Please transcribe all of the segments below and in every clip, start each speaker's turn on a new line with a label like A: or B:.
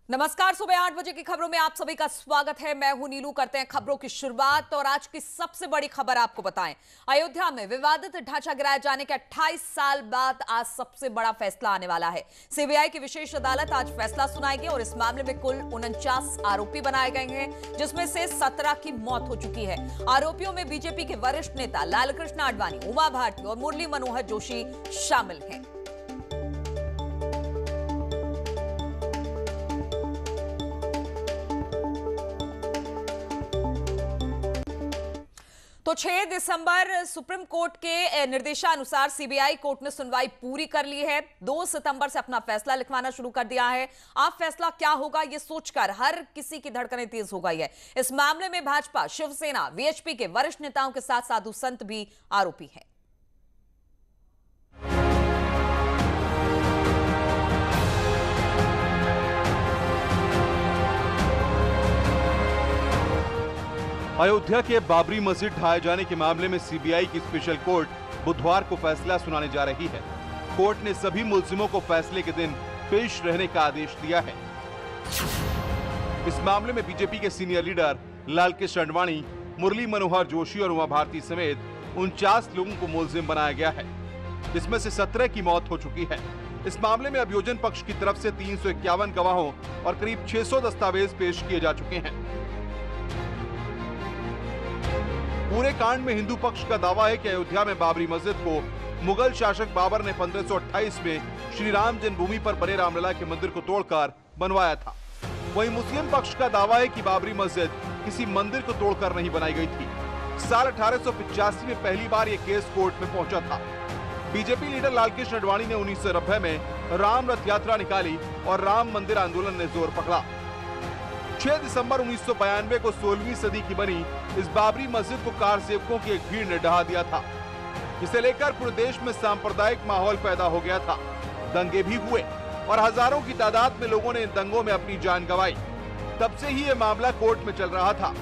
A: नमस्कार, सुबह 8 बजे की खबरों में आप सभी का स्वागत है। मैं हूं नीलू। करते हैं खबरों की शुरुआत और आज की सबसे बड़ी खबर आपको बताएं। अयोध्या में विवादित ढांचा गिराए जाने के 28 साल बाद आज सबसे बड़ा फैसला आने वाला है। सीबीआई की विशेष अदालत आज फैसला सुनाएगी और इस मामले में कुल 49 आरोपी बनाए गए हैं, जिसमें से 17 की मौत हो चुकी है। आरोपियों में बीजेपी के वरिष्ठ नेता लालकृष्ण आडवाणी, उमा भारती और मुरली मनोहर जोशी शामिल हैं। तो 6 दिसंबर सुप्रीम कोर्ट के निर्देशानुसार सीबीआई कोर्ट ने सुनवाई पूरी कर ली है। 2 सितंबर से अपना फैसला लिखवाना शुरू कर दिया है। अब फैसला क्या होगा ये सोचकर हर किसी की धड़कनें तेज हो गई है। इस मामले में भाजपा, शिवसेना, वीएचपी के वरिष्ठ नेताओं के साथ साधु संत भी आरोपी हैं।
B: अयोध्या के बाबरी मस्जिद ढाए जाने के मामले में सीबीआई की स्पेशल कोर्ट बुधवार को फैसला सुनाने जा रही है। कोर्ट ने सभी मुल्जिमों को फैसले के दिन पेश रहने का आदेश दिया है। इस मामले में बीजेपी के सीनियर लीडर लालकृष्ण आडवाणी, मुरली मनोहर जोशी और उमा भारती समेत 49 लोगों को मुल्जिम बनाया गया है, जिसमें से 17 की मौत हो चुकी है। इस मामले में अभियोजन पक्ष की तरफ से 351 गवाहों और करीब 600 दस्तावेज पेश किए जा चुके हैं। पूरे कांड में हिंदू पक्ष का दावा है कि अयोध्या में बाबरी मस्जिद को मुगल शासक बाबर ने 1528 में श्री राम जन्मभूमि पर बने रामलला के मंदिर को तोड़कर बनवाया था। वहीं मुस्लिम पक्ष का दावा है कि बाबरी मस्जिद किसी मंदिर को तोड़कर नहीं बनाई गई थी। साल 1885 में पहली बार यह केस कोर्ट में पहुंचा था। बीजेपी लीडर लालकृष्ण आडवाणी ने 1990 में राम रथ यात्रा निकाली और राम मंदिर आंदोलन ने जोर पकड़ा। 6 दिसंबर 1992 को 16वीं सदी की बनी इस बाबरी मस्जिद को कार सेवकों की एक भीड़ ने ढहा दिया था। इसे लेकर पूरे देश में सांप्रदायिक माहौल पैदा हो गया था। दंगे भी हुए और हजारों की तादाद में लोगों ने इन दंगों में अपनी जान गंवाई। तब से ही यह मामला कोर्ट में चल रहा था।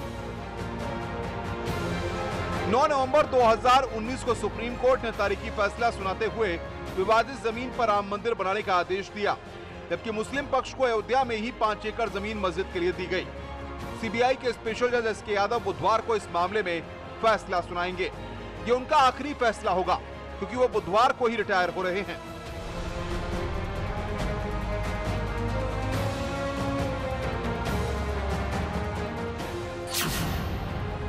B: 9 नवंबर 2019 को सुप्रीम कोर्ट ने तारीखी फैसला सुनाते हुए विवादित जमीन पर राम मंदिर बनाने का आदेश दिया, जबकि मुस्लिम पक्ष को अयोध्या में ही 5 एकड़ जमीन मस्जिद के लिए दी गई। सीबीआई के स्पेशल जज एसके यादव बुधवार को इस मामले में फैसला सुनाएंगे। ये उनका आखिरी फैसला होगा, क्योंकि वो बुधवार को ही रिटायर हो रहे हैं।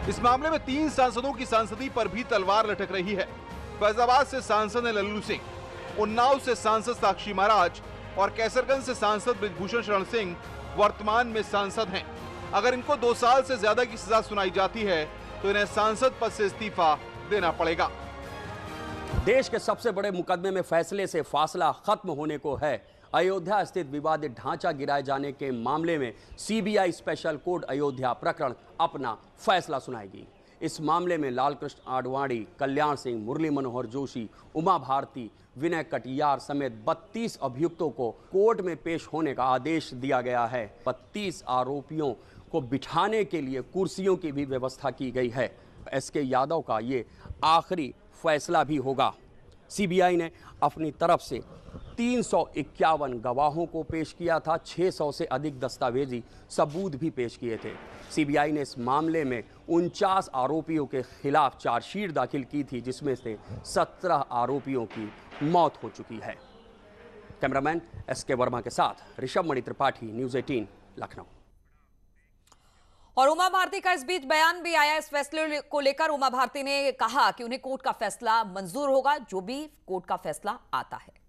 B: इस मामले में 3 सांसदों की सांसदी पर भी तलवार लटक रही है। फैजाबाद से सांसद है लल्लू सिंह, उन्नाव से सांसद साक्षी महाराज और कैसरगंज से सांसद बृजभूषण शरण सिंह वर्तमान में सांसद हैं। अगर इनको 2 साल से ज्यादा की सजा सुनाई जाती है तो इन्हें सांसद पद से इस्तीफा देना पड़ेगा।
C: देश के सबसे बड़े मुकदमे में फैसले से फासला खत्म होने को है। अयोध्या स्थित विवादित ढांचा गिराए जाने के मामले में सीबीआई स्पेशल कोर्ट अयोध्या प्रकरण अपना फैसला सुनाएगी। इस मामले में लालकृष्ण आडवाणी, कल्याण सिंह, मुरली मनोहर जोशी, उमा भारती, विनय कटियार समेत 32 अभियुक्तों को कोर्ट में पेश होने का आदेश दिया गया है। 32 आरोपियों को बिठाने के लिए कुर्सियों की भी व्यवस्था की गई है। एसके यादव का ये आखिरी फैसला भी होगा। सीबीआई ने अपनी तरफ से 351 गवाहों को पेश किया था। 600 से अधिक दस्तावेजी सबूत भी पेश किए थे। सीबीआई ने इस मामले में 49 आरोपियों के खिलाफ चार्जशीट दाखिल की थी, जिसमें से 17 आरोपियों की मौत हो चुकी है। कैमरामैन एसके वर्मा के साथ ऋषभ मणि त्रिपाठी, न्यूज़ 18, लखनऊ।
A: और उमा भारती का इस बीच बयान भी आया। इस फैसले को लेकर उमा भारती ने कहा कि उन्हें कोर्ट का फैसला मंजूर होगा, जो भी कोर्ट का फैसला आता है।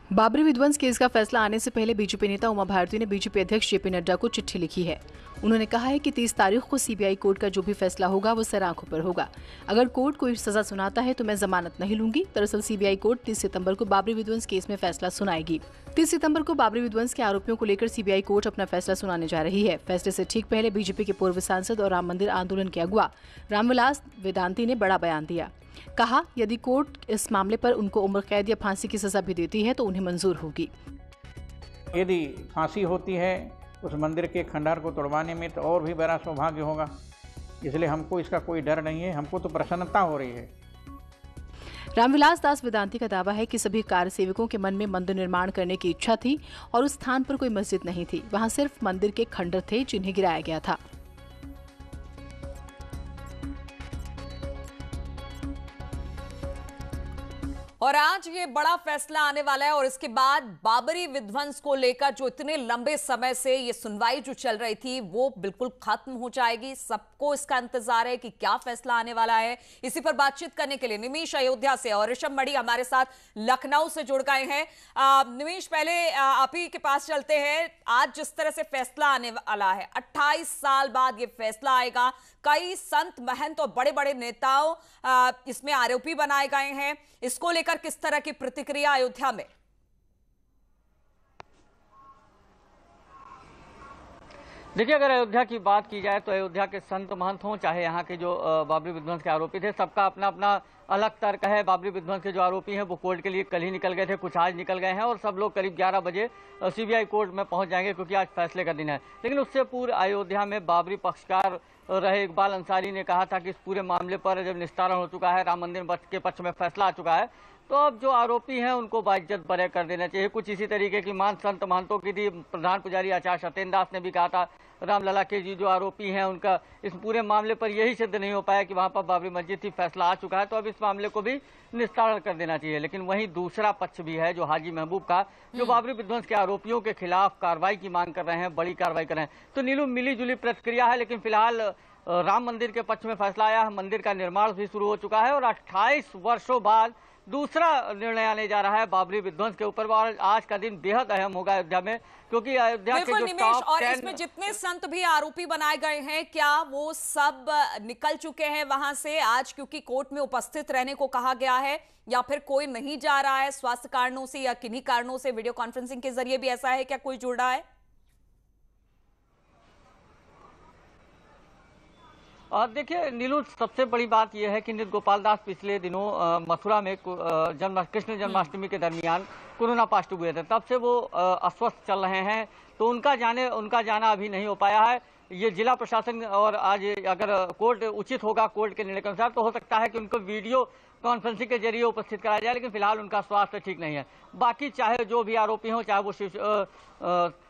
D: बाबरी विध्वंस केस का फैसला आने से पहले बीजेपी नेता उमा भारती ने बीजेपी अध्यक्ष जेपी नड्डा को चिट्ठी लिखी है। उन्होंने कहा है कि 30 तारीख को सीबीआई कोर्ट का जो भी फैसला होगा वो सर आंखों पर होगा। अगर कोर्ट कोई सजा सुनाता है तो मैं जमानत नहीं लूंगी। दरअसल सीबीआई कोर्ट 30 सितंबर को बाबरी विध्वंस केस में फैसला सुनाएगी। 30 सितंबर को बाबरी विध्वंस के आरोपियों को लेकर सीबीआई कोर्ट अपना फैसला सुनाने जा रही है। फैसले से ठीक पहले बीजेपी के पूर्व सांसद और राम मंदिर आंदोलन के अगुवा रामविलास वेदांती ने बड़ा बयान दिया। कहा, यदि कोर्ट इस मामले पर उनको उम्र कैद या फांसी की सजा भी देती है तो उन्हें मंजूर होगी।
E: यदि फांसी होती है उस मंदिर के खंडहर को तोड़वाने में तो और भी बड़ा सौभाग्य होगा। इसलिए हमको इसका कोई डर नहीं है, हमको तो प्रसन्नता हो रही है।
D: रामविलास दास वेदांती का दावा है कि सभी कार्य सेवकों के मन में मंदिर निर्माण करने की इच्छा थी और उस स्थान पर कोई मस्जिद नहीं थी। वहां सिर्फ मंदिर के खंडर थे जिन्हें गिराया गया था।
A: और आज ये बड़ा फैसला आने वाला है और इसके बाद बाबरी विध्वंस को लेकर जो इतने लंबे समय से ये सुनवाई जो चल रही थी वो बिल्कुल खत्म हो जाएगी। सबको इसका इंतजार है कि क्या फैसला आने वाला है। इसी पर बातचीत करने के लिए निमीश अयोध्या से और ऋषभ मणि हमारे साथ लखनऊ से जुड़ गए हैं। निमीश, पहले आप ही के पास चलते हैं। आज जिस तरह से फैसला आने वाला है, 28 साल बाद ये फैसला आएगा। कई संत महंत और बड़े बड़े नेताओं इसमें आरोपी बनाए गए हैं। इसको लेकर किस तरह की प्रतिक्रिया अयोध्या में?
F: देखिए, अगर अयोध्या की बात की जाए तो अयोध्या के संत महंत हों, चाहे यहाँ के जो बाबरी विध्वंस के आरोपी थे, सबका अपना अपना अलग तर्क है। बाबरी विध्वंस के जो आरोपी हैं वो कोर्ट के लिए कल ही निकल गए थे, कुछ आज निकल गए हैं और सब लोग करीब 11 बजे सीबीआई कोर्ट में पहुंच जाएंगे क्योंकि आज फैसले का दिन है। लेकिन उससे पूर्व अयोध्या में बाबरी पक्षकार रहे इकबाल अंसारी ने कहा था कि इस पूरे मामले पर जब निस्तारण हो चुका है, राम मंदिर के पक्ष में फैसला आ चुका है, तो अब जो आरोपी हैं उनको बाइज्जत बरी कर देना चाहिए। कुछ इसी तरीके की मान संत महंतों की थी। प्रधान पुजारी आचार्य सत्येंद्र दास ने भी कहा था रामलला के जी जो आरोपी हैं उनका इस पूरे मामले पर यही सिद्ध नहीं हो पाया कि वहां पर बाबरी मस्जिद थी, फैसला आ चुका है, तो अब इस मामले को भी निस्तारण कर देना चाहिए। लेकिन वहीं दूसरा पक्ष भी है जो हाजी महबूब का, जो बाबरी विध्वंस के आरोपियों के खिलाफ कार्रवाई की मांग कर रहे हैं, बड़ी कार्रवाई कर रहे हैं। तो नीलू, मिली जुली प्रतिक्रिया है, लेकिन फिलहाल राम मंदिर के पक्ष में फैसला आया है। मंदिर का निर्माण भी शुरू हो चुका है और 28 वर्षों बाद दूसरा निर्णय आने जा रहा है बाबरी विध्वंस के ऊपर। और आज का दिन बेहद अहम होगा अयोध्या में, क्योंकि अयोध्या के जो टॉप 10 और
A: इसमें जितने संत भी आरोपी बनाए गए हैं, क्या वो सब निकल चुके हैं वहां से आज, क्योंकि कोर्ट में उपस्थित रहने को कहा गया है, या फिर कोई नहीं जा रहा है स्वास्थ्य कारणों से या किन्हीं कारणों से? वीडियो कॉन्फ्रेंसिंग के जरिए भी ऐसा है, क्या कोई जुड़ रहा है?
F: और देखिए नीलू, सबसे बड़ी बात यह है कि नृत्य गोपाल दास पिछले दिनों मथुरा में कृष्ण जन्माष्टमी के दरमियान कोरोना पॉजिटिव हुए थे। तब से वो अस्वस्थ चल रहे हैं, तो उनका जाना अभी नहीं हो पाया है। ये जिला प्रशासन और आज अगर कोर्ट उचित होगा, कोर्ट के निर्णय के अनुसार, तो हो सकता है कि उनको वीडियो कॉन्फ्रेंसिंग के जरिए उपस्थित कराया जाए, लेकिन फिलहाल उनका स्वास्थ्य ठीक नहीं है। बाकी चाहे जो भी आरोपी हों, चाहे वो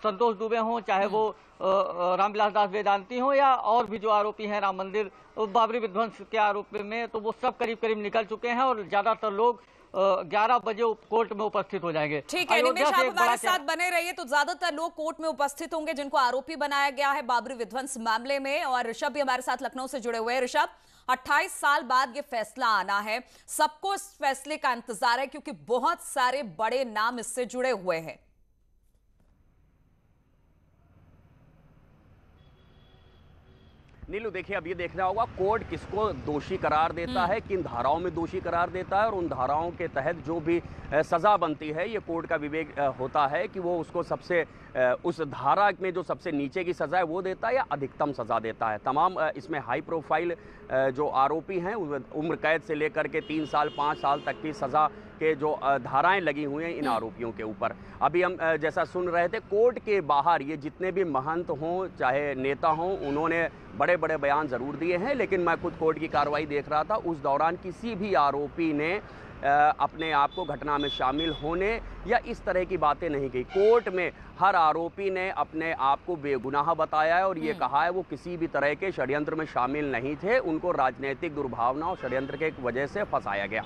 F: संतोष दुबे हों, चाहे वो रामविलास दास वेदांती हों, या और भी जो आरोपी हैं राम मंदिर बाबरी विध्वंस के आरोप में, तो वो सब करीब करीब निकल चुके हैं और ज्यादातर लोग 11 बजे कोर्ट में उपस्थित हो जाएंगे।
A: ठीक है निमेश, आप हमारे साथ बने रहिए। तो ज्यादातर लोग कोर्ट में उपस्थित होंगे जिनको आरोपी बनाया गया है बाबरी विध्वंस मामले में। और ऋषभ भी हमारे साथ लखनऊ से जुड़े हुए हैं। ऋषभ, 28 साल बाद ये फैसला आना है, सबको इस फैसले का इंतजार है क्योंकि बहुत सारे बड़े नाम इससे जुड़े हुए हैं।
C: नीलू, देखिए अब ये देखना होगा कोर्ट किसको दोषी करार देता है, किन धाराओं में दोषी करार देता है, और उन धाराओं के तहत जो भी सजा बनती है, ये कोर्ट का विवेक होता है कि वो उसको सबसे उस धारा में जो सबसे नीचे की सजा है वो देता है या अधिकतम सजा देता है। तमाम इसमें हाई प्रोफाइल जो आरोपी हैं उम्र कैद से लेकर के 3 साल 5 साल तक की सजा के जो धाराएं लगी हुई हैं इन आरोपियों के ऊपर। अभी हम जैसा सुन रहे थे, कोर्ट के बाहर ये जितने भी महंत हों चाहे नेता हों, उन्होंने बड़े बड़े बयान जरूर दिए हैं, लेकिन मैं खुद कोर्ट की कार्रवाई देख रहा था, उस दौरान किसी भी आरोपी ने अपने आप को घटना में शामिल होने या इस तरह की बातें नहीं की। कोर्ट में हर आरोपी ने अपने आप को बेगुनाह बताया है और ये कहा है वो किसी भी तरह के षड्यंत्र में शामिल नहीं थे, उनको राजनीतिक दुर्भावना और षड्यंत्र के वजह से फंसाया गया।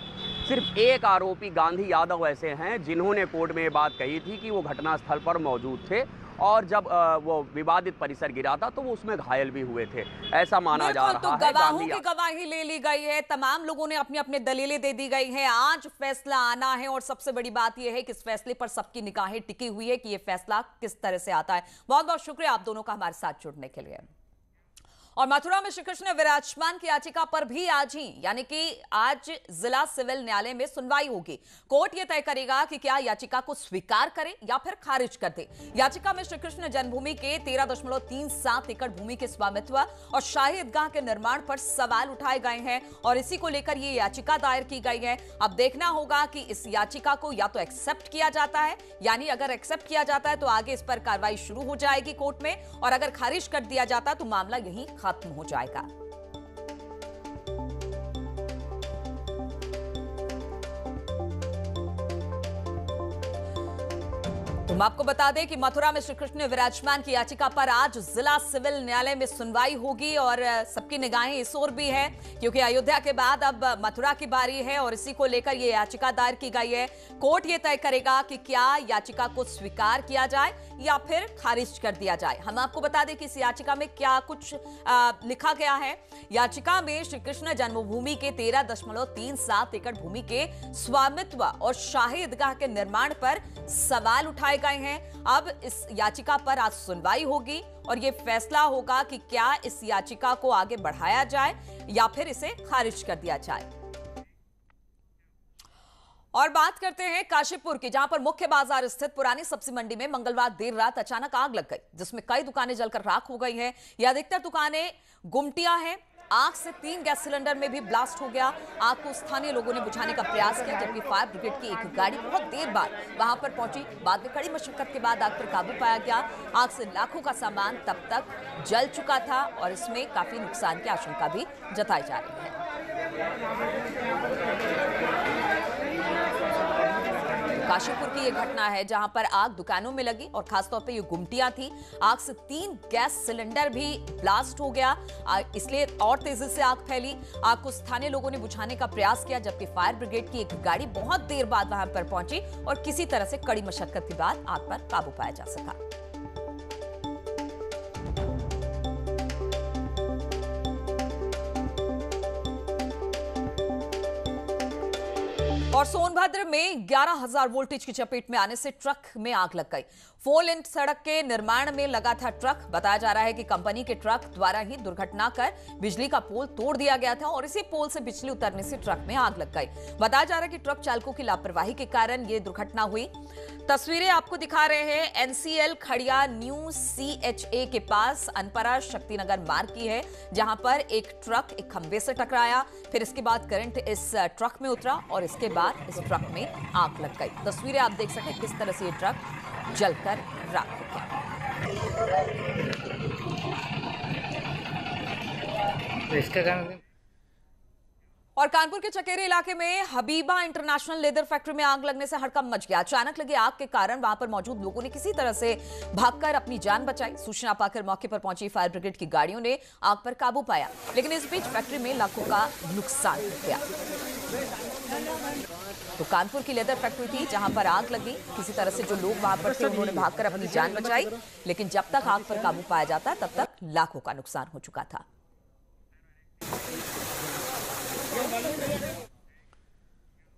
C: सिर्फ एक आरोपी गांधी यादव ऐसे हैं जिन्होंने कोर्ट में ये बात कही थी कि वो घटनास्थल पर मौजूद थे और जब वो विवादित परिसर गिरा था तो वो उसमें घायल भी हुए थे, ऐसा माना जा रहा है।
A: गवाहों की गवाही ले ली गई है, तमाम लोगों ने अपनी अपनी दलीलें दे दी गई हैं। आज फैसला आना है और सबसे बड़ी बात यह है कि इस फैसले पर सबकी निगाहें टिकी हुई है कि यह फैसला किस तरह से आता है। बहुत बहुत शुक्रिया आप दोनों का हमारे साथ जुड़ने के लिए। और मथुरा में श्री कृष्ण विराजमान की याचिका पर भी आज ही यानी कि आज जिला सिविल न्यायालय में सुनवाई होगी। कोर्ट यह तय करेगा कि क्या याचिका को स्वीकार करे या फिर खारिज कर दे। याचिका में श्री कृष्ण जन्मभूमि के 13.37 एकड़ भूमि के स्वामित्व और शाही ईदगाह के निर्माण पर सवाल उठाए गए हैं और इसी को लेकर यह याचिका दायर की गई है। अब देखना होगा कि इस याचिका को या तो एक्सेप्ट किया जाता है, यानी अगर एक्सेप्ट किया जाता है तो आगे इस पर कार्रवाई शुरू हो जाएगी कोर्ट में, और अगर खारिज कर दिया जाता है तो मामला यहीं खत्म हो जाएगा। हम आपको बता दें कि मथुरा में श्री कृष्ण विराजमान की याचिका पर आज जिला सिविल न्यायालय में सुनवाई होगी और सबकी निगाहें इस ओर भी है क्योंकि अयोध्या के बाद अब मथुरा की बारी है और इसी को लेकर यह याचिका दायर की गई है। कोर्ट यह तय करेगा कि क्या याचिका को स्वीकार किया जाए या फिर खारिज कर दिया जाए। हम आपको बता दें कि इस याचिका में क्या कुछ लिखा गया है। याचिका में श्री कृष्ण जन्मभूमि के 13.37 एकड़ भूमि के स्वामित्व और शाही ईदगाह के निर्माण पर सवाल उठाए गए हैं। अब इस याचिका पर आज सुनवाई होगी और यह फैसला होगा कि क्या इस याचिका को आगे बढ़ाया जाए या फिर इसे खारिज कर दिया जाए। और बात करते हैं काशीपुर की, जहां पर मुख्य बाजार स्थित पुरानी सब्जी मंडी में मंगलवार देर रात अचानक आग लग गई, जिसमें कई दुकानें जलकर राख हो गई हैं। यह अधिकतर दुकानें गुमटियां हैं। आग से 3 गैस सिलेंडर में भी ब्लास्ट हो गया। आग को स्थानीय लोगों ने बुझाने का प्रयास किया, जबकि फायर ब्रिगेड की एक गाड़ी बहुत देर बाद वहां पर पहुंची। बाद में कड़ी मशक्कत के बाद आग पर काबू पाया गया। आग से लाखों का सामान तब तक जल चुका था और इसमें काफी नुकसान की आशंका भी जताई जा रही है। काशीपुर की यह घटना है जहां पर आग दुकानों में लगी और खासतौर पे ये गुमटियां थी। आग से 3 गैस सिलेंडर भी ब्लास्ट हो गया, इसलिए और तेजी से आग फैली। आग को स्थानीय लोगों ने बुझाने का प्रयास किया, जबकि फायर ब्रिगेड की एक गाड़ी बहुत देर बाद वहां पर पहुंची और किसी तरह से कड़ी मशक्कत के बाद आग पर काबू पाया जा सका। और सोनभद्र में 11,000 वोल्टेज की चपेट में आने से ट्रक में आग लग गई। 4 लेन सड़क के निर्माण में लगा था ट्रक। बताया जा रहा है कि कंपनी के ट्रक द्वारा ही दुर्घटना कर बिजली का पोल तोड़ दिया गया था और इसी पोल से बिजली उतरने से ट्रक में आग लग गई। बताया जा रहा है कि ट्रक चालकों की लापरवाही के कारण यह दुर्घटना हुई। तस्वीरें आपको दिखा रहे हैं NCL खड़िया न्यू CHA के पास अनपरा शक्तिनगर मार्ग की है, जहां पर एक ट्रक एक खंभे से टकराया, फिर इसके बाद करंट इस ट्रक में उतरा और इसके बाद इस ट्रक में आग लग गई। तस्वीरें आप देख सकते हैं किस तरह से ये ट्रक जलकर राख हो गया।
G: इसका कारण
A: और कानपुर के चकेरी इलाके में हबीबा इंटरनेशनल लेदर फैक्ट्री में आग लगने से हड़कंप मच गया। अचानक लगी आग के कारण वहां पर मौजूद लोगों ने किसी तरह से भागकर अपनी जान बचाई। सूचना पाकर मौके पर पहुंची फायर ब्रिगेड की गाड़ियों ने आग पर काबू पाया, लेकिन इस बीच फैक्ट्री में लाखों का नुकसान हो गया। तो कानपुर की लेदर फैक्ट्री थी जहां पर आग लगी। किसी तरह से जो लोग वहां पर थे उन्होंने भागकर अपनी जान बचाई, लेकिन जब तक आग पर काबू पाया जाता तब तक लाखों का नुकसान हो चुका था।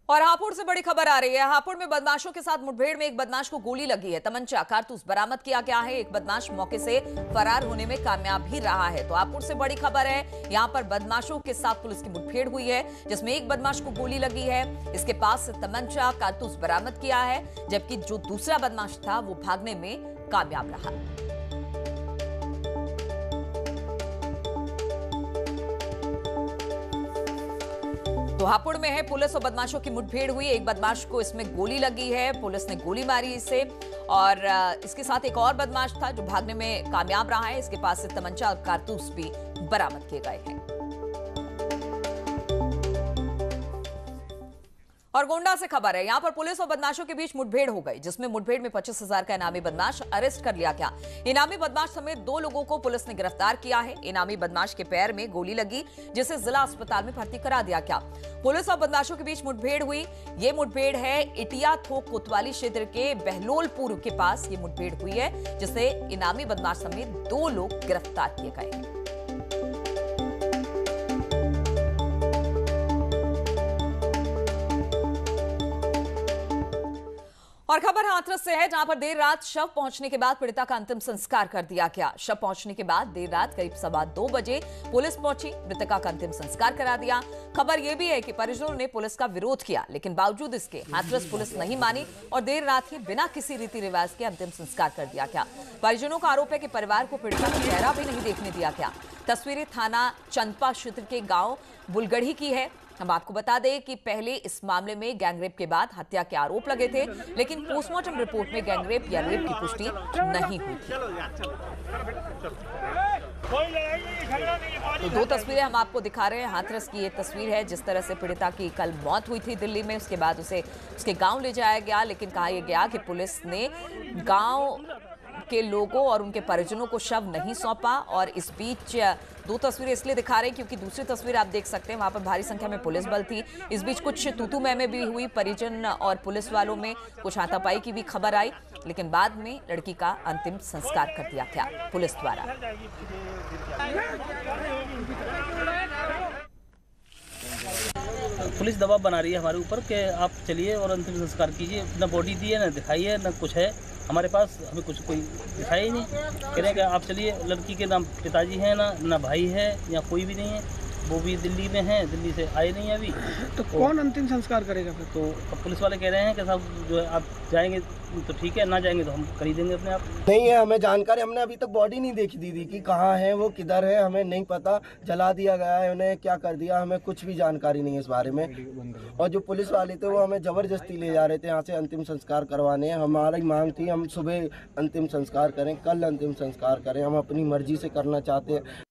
A: और हापुड़ से बड़ी खबर आ रही है। हापुड़ में बदमाशों के साथ मुठभेड़ में एक बदमाश को गोली लगी है। तमंचा कारतूस बरामद किया गया है। एक बदमाश मौके से फरार होने में कामयाब भी रहा है। तो हापुड़ से बड़ी खबर है, यहां पर बदमाशों के साथ पुलिस की मुठभेड़ हुई है, जिसमें एक बदमाश को गोली लगी है। इसके पास से तमंचा कारतूस बरामद किया है, जबकि जो दूसरा बदमाश था वो भागने में कामयाब रहा। तो हापुड़ में है पुलिस और बदमाशों की मुठभेड़ हुई। एक बदमाश को इसमें गोली लगी है, पुलिस ने गोली मारी इसे और इसके साथ एक और बदमाश था जो भागने में कामयाब रहा है। इसके पास से तमंचा और कारतूस भी बरामद किए गए हैं। और गोंडा से खबर है, यहां पर पुलिस और बदमाशों के बीच मुठभेड़ हो गई, जिसमें मुठभेड़ में 25,000 का इनामी बदमाश अरेस्ट कर लिया गया। इनामी बदमाश समेत 2 लोगों को पुलिस ने गिरफ्तार किया है। इनामी बदमाश के पैर में गोली लगी, जिसे जिला अस्पताल में भर्ती करा दिया गया। पुलिस और बदमाशों के बीच मुठभेड़ हुई। ये मुठभेड़ है इटिया थोक कोतवाली क्षेत्र के बहलोलपुर के पास ये मुठभेड़ हुई है, जिसे इनामी बदमाश समेत 2 लोग गिरफ्तार किए गए हैं। और खबर हाथरस से है, जहां पर देर रात शव पहुंचने के बाद पीड़िता का अंतिम संस्कार कर दिया गया। शव पहुंचने के बाद देर रात करीब 2:15 बजे पुलिस पहुंची, मृतका का अंतिम संस्कार करा दिया। खबर यह भी है कि परिजनों ने पुलिस का विरोध किया, लेकिन बावजूद इसके हाथरस पुलिस नहीं मानी और देर रात ही बिना किसी रीति रिवाज के अंतिम संस्कार कर दिया गया। परिजनों का आरोप है कि परिवार को पीड़िता का चेहरा भी नहीं देखने दिया गया। तस्वीरें थाना चंदपा क्षेत्र के गांव बुलगढ़ी की है। हम आपको बता दें कि पहले इस मामले में गैंगरेप के बाद हत्या के आरोप लगे थे, लेकिन पोस्टमार्टम रिपोर्ट में गैंगरेप या रेप की पुष्टि नहीं हुई थी। तो दो तस्वीरें हम आपको दिखा रहे हैं। हाथरस की ये तस्वीर है, जिस तरह से पीड़िता की कल मौत हुई थी दिल्ली में, उसके बाद उसे उसके गांव ले जाया गया, लेकिन कहा यह गया कि पुलिस ने गांव के लोगों और उनके परिजनों को शव नहीं सौंपा। और इस बीच दो तस्वीरें इसलिए दिखा रहे हैं क्योंकि दूसरी तस्वीर आप देख सकते हैं, वहां पर भारी संख्या में पुलिस बल थी। इस बीच कुछ तूतू मैमे भी हुई, परिजन और पुलिस वालों में कुछ हाथापाई की भी खबर आई, लेकिन बाद में लड़की का अंतिम संस्कार कर दिया गया पुलिस द्वारा।
G: पुलिस दबाव बना रही है हमारे ऊपर कि आप चलिए और अंतिम संस्कार कीजिए। ना बॉडी दी है, ना दिखाई है, ना कुछ है हमारे पास, हमें कुछ कोई दिखाया ही नहीं। कह रहे हैं कि आप चलिए, लड़की के नाम पिताजी हैं, ना भाई है, या कोई भी नहीं है, वो भी दिल्ली में हैं, दिल्ली से आए नहीं अभी।
H: तो कौन अंतिम संस्कार करेगा फिर?
G: तो अब पुलिस वाले कह रहे हैं कि साहब जो है आप जाएंगे तो ठीक है, ना जाएंगे तो हम कर ही देंगे अपने आप।
I: नहीं है हमें जानकारी, हमने अभी तक बॉडी नहीं देखी दीदी कि कहाँ है वो, किधर है, हमें नहीं पता। जला दिया गया है, उन्हें क्या कर दिया, हमें कुछ भी जानकारी नहीं है इस बारे में। और जो पुलिस वाले थे वो हमें जबरदस्ती ले जा रहे थे यहाँ से अंतिम संस्कार करवाने। हमारी मांग थी हम सुबह अंतिम संस्कार करें, कल अंतिम संस्कार करें, हम अपनी मर्जी से करना चाहते हैं।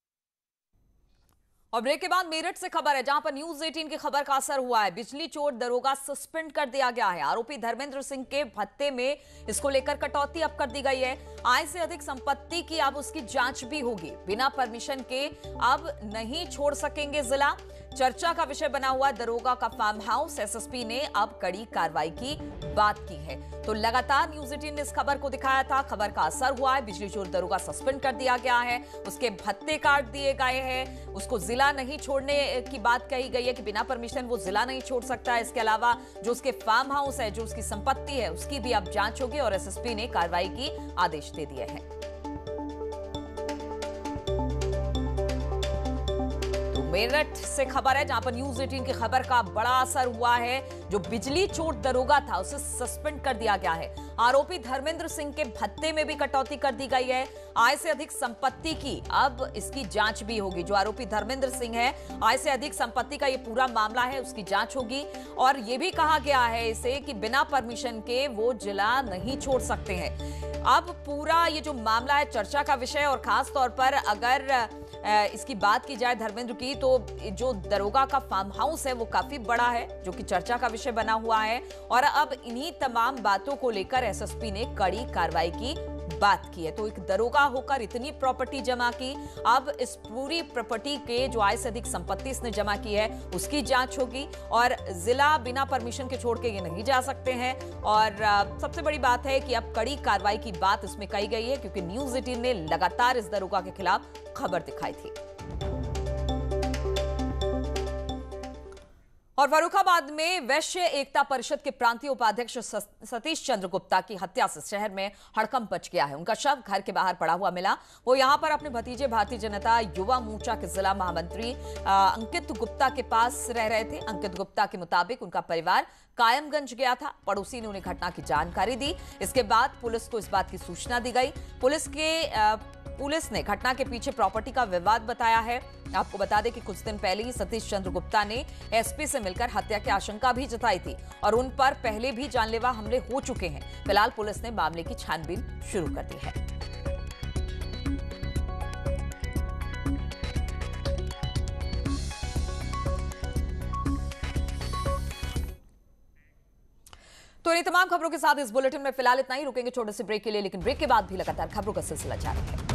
A: और ब्रेक के बाद मेरठ से खबर है, जहां पर न्यूज 18 की खबर का असर हुआ है। बिजली चोर दरोगा सस्पेंड कर दिया गया है। आरोपी धर्मेंद्र सिंह के भत्ते में इसको लेकर कटौती अब कर दी गई है। आय से अधिक संपत्ति की अब उसकी जांच भी होगी। बिना परमिशन के अब नहीं छोड़ सकेंगे जिला। चर्चा का विषय बना हुआ दरोगा का फार्म हाउस, एसएसपी ने अब कड़ी कार्रवाई की बात की है। तो लगातार न्यूज 18 ने इस खबर को दिखाया था, खबर का असर हुआ है। बिजली चोर दरोगा सस्पेंड कर दिया गया है, उसके भत्ते काट दिए गए हैं, उसको जिला नहीं छोड़ने की बात कही गई है कि बिना परमिशन वो जिला नहीं छोड़ सकता है। इसके अलावा जो उसके फार्म हाउस है, जो उसकी संपत्ति है, उसकी भी अब जांच होगी और एसएसपी ने कार्रवाई की आदेश दे दिए हैं। मेरठ से खबर है, जहां पर न्यूज 18 की खबर का बड़ा असर हुआ है। जो बिजली चोर दरोगा था उसे सस्पेंड कर दिया गया है। आरोपी धर्मेंद्र सिंह के भत्ते में भी कटौती कर दी गई है। आय से अधिक संपत्ति की अब इसकी जांच भी होगी। जो आरोपी धर्मेंद्र सिंह है, आय से अधिक संपत्ति का ये पूरा मामला है, उसकी जांच होगी। और ये भी कहा गया है इसे कि बिना परमिशन के वो जिला नहीं छोड़ सकते हैं। अब पूरा ये जो मामला है चर्चा का विषय, और खास तौर पर अगर इसकी बात की जाए धर्मेंद्र की, तो जो दरोगा का फार्म हाउस है वो काफी बड़ा है, जो कि चर्चा का विषय बना हुआ है। और अब इन्हीं तमाम बातों को लेकर एसएसपी ने कड़ी कार्रवाई की बात की है। तो एक दरोगा होकर इतनी प्रॉपर्टी जमा की, अब इस पूरी प्रॉपर्टी के जो आय से अधिक संपत्ति इसने जमा की है उसकी जांच होगी। और जिला बिना परमिशन के छोड़ के ये नहीं जा सकते हैं। और सबसे बड़ी बात है कि अब कड़ी कार्रवाई की बात इसमें कही गई है, क्योंकि न्यूज 18 ने लगातार इस दरोगा के खिलाफ खबर दिखाई थी। और फर्रुखाबाद में वैश्य एकता परिषद के प्रांतीय उपाध्यक्ष सतीश चंद्र गुप्ता की हत्या से शहर में हड़कंप मच गया है। उनका शव घर के बाहर पड़ा हुआ मिला। वो यहां पर अपने भतीजे भारतीय जनता युवा मोर्चा के जिला महामंत्री अंकित गुप्ता के पास रह रहे थे। अंकित गुप्ता के मुताबिक उनका परिवार कायमगंज गया था। पड़ोसी ने उन्हें घटना की जानकारी दी। इसके बाद पुलिस को इस बात की सूचना दी गई। पुलिस ने घटना के पीछे प्रॉपर्टी का विवाद बताया है। आपको बता दें कि कुछ दिन पहले ही सतीश चंद्र गुप्ता ने एसपी से मिलकर हत्या की आशंका भी जताई थी और उन पर पहले भी जानलेवा हमले हो चुके हैं। फिलहाल पुलिस ने मामले की छानबीन शुरू कर दी है। तो इन तमाम खबरों के साथ इस बुलेटिन में फिलहाल इतना ही। रुकेंगे छोटे से ब्रेक के लिए, लेकिन ब्रेक के बाद भी लगातार खबरों का सिलसिला जारी है।